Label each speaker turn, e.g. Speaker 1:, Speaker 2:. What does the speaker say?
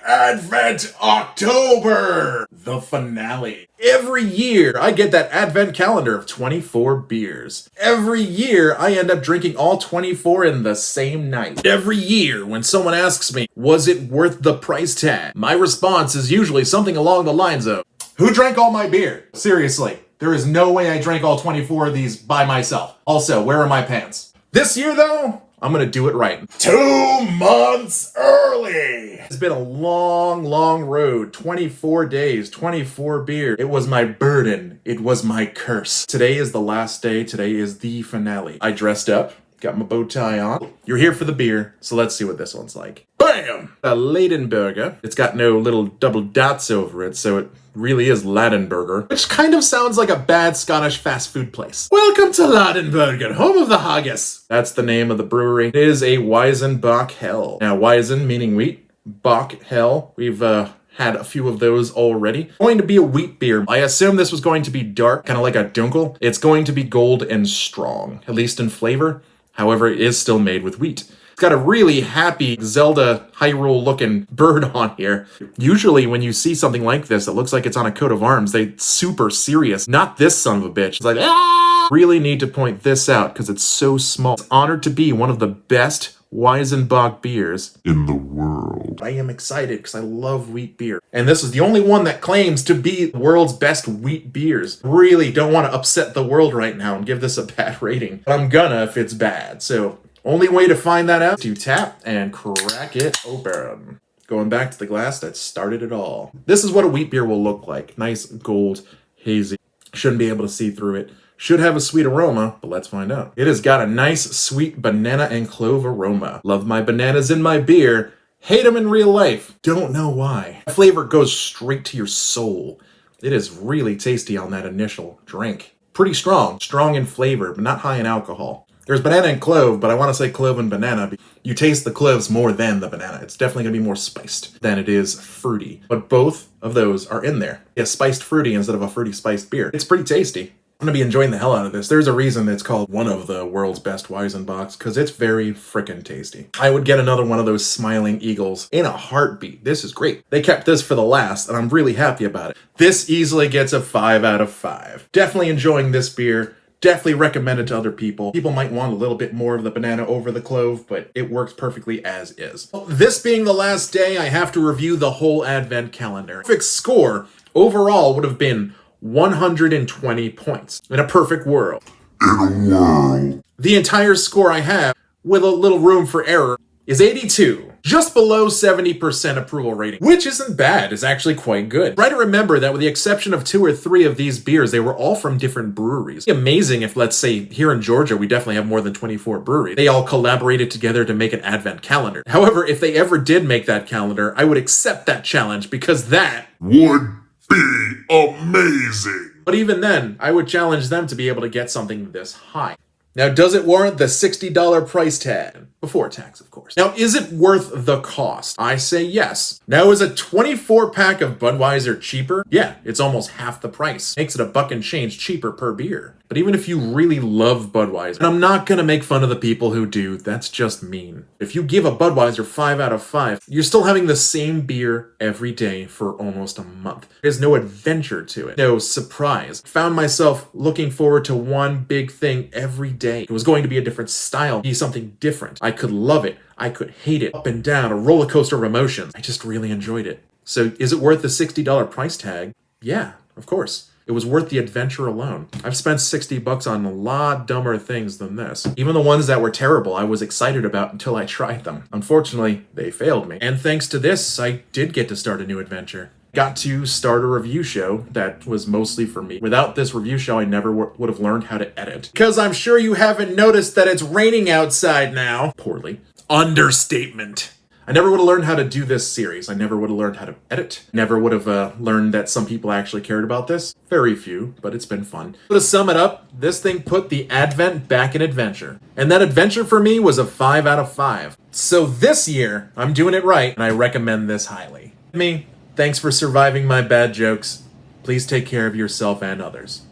Speaker 1: Advent October! The finale. Every year, I get that advent calendar of 24 beers. Every year, I end up drinking all 24 in the same night. Every year, when someone asks me, was it worth the price tag? My response is usually something along the lines of, who drank all my beer? Seriously, there is no way I drank all 24 of these by myself. Also, where are my pants? This year, though, I'm gonna do it right. 2 months early! It's been a long, long road. 24 days, 24 beers. It was my burden. It was my curse. Today is the last day. Today is the finale. I dressed up, got my bow tie on. You're here for the beer, so let's see what this one's like. Bam! A Ladenburger. It's got no little double dots over it, so it really is Ladenburger, which kind of sounds like a bad Scottish fast food place. Welcome to Ladenburger, home of the haggis. That's the name of the brewery. It is a Weizenbock Hell. Now, Weizen meaning wheat, Bock Hell. We've had a few of those already. Going to be a wheat beer. I assume this was going to be dark, kind of like a dunkel. It's going to be gold and strong, at least in flavor. However, it is still made with wheat. It's got a really happy Zelda Hyrule looking bird on here. Usually when you see something like this that looks like it's on a coat of arms, they're super serious. Not this son of a bitch. It's like, ah! Really need to point this out because it's so small. It's honored to be one of the best Weizenbock beers in the world. I am excited because I love wheat beer. And this is the only one that claims to be the world's best wheat beers. Really don't want to upset the world right now and give this a bad rating. But I'm gonna if it's bad. So only way to find that out is to tap and crack it open. Going back to the glass that started it all. This is what a wheat beer will look like. Nice gold, hazy. Shouldn't be able to see through it. Should have a sweet aroma, but let's find out. It has got a nice sweet banana and clove aroma. Love my bananas in my beer. Hate them in real life. Don't know why. The flavor goes straight to your soul. It is really tasty on that initial drink. Pretty strong. Strong in flavor, but not high in alcohol. There's banana and clove, but I want to say clove and banana. You taste the cloves more than the banana. It's definitely going to be more spiced than it is fruity. But both of those are in there. Yeah, spiced fruity instead of a fruity spiced beer. It's pretty tasty. I'm going to be enjoying the hell out of this. There's a reason it's called one of the world's best Weizenbocks, because it's very frickin' tasty. I would get another one of those smiling eagles in a heartbeat. This is great. They kept this for the last, and I'm really happy about it. This easily gets a 5 out of 5. Definitely enjoying this beer. Definitely recommend it to other people. People might want a little bit more of the banana over the clove, but it works perfectly as is. This being the last day, I have to review the whole advent calendar. Perfect score overall would have been 120 points in a perfect world. The entire score I have, with a little room for error, is 82. Just below 70% approval rating, which isn't bad. It's actually quite good. Try to remember that with the exception of 2 or 3 of these beers, they were all from different breweries. It'd be amazing if, let's say, here in Georgia, we definitely have more than 24 breweries. They all collaborated together to make an advent calendar. However, if they ever did make that calendar, I would accept that challenge because that would be amazing. But even then, I would challenge them to be able to get something this high. Now, does it warrant the $60 price tag? Before tax, of course. Now, is it worth the cost? I say yes. Now, is a 24-pack of Budweiser cheaper? Yeah, it's almost half the price. Makes it $1 and change cheaper per beer. But even if you really love Budweiser, and I'm not gonna make fun of the people who do, that's just mean. If you give a Budweiser 5 out of 5, you're still having the same beer every day for almost a month. There's no adventure to it, no surprise. Found myself looking forward to one big thing every day. It was going to be a different style, be something different. I could love it, I could hate it, up and down, a roller coaster of emotions. I just really enjoyed it. So is it worth the $60 price tag? Yeah, of course. It was worth the adventure alone. I've spent $60 on a lot dumber things than this. Even the ones that were terrible, I was excited about until I tried them. Unfortunately, they failed me. And thanks to this, I did get to start a new adventure. Got to start a review show that was mostly for me. Without this review show, I never would have learned how to edit. Because I'm sure you haven't noticed that it's raining outside now. Poorly. Understatement. I never would have learned how to do this series. I never would have learned how to edit. Never would have learned that some people actually cared about this. Very few, but it's been fun. So to sum it up, this thing put the Advent back in adventure. And that adventure for me was a 5 out of 5. So this year, I'm doing it right, and I recommend this highly. Thanks for surviving my bad jokes. Please take care of yourself and others.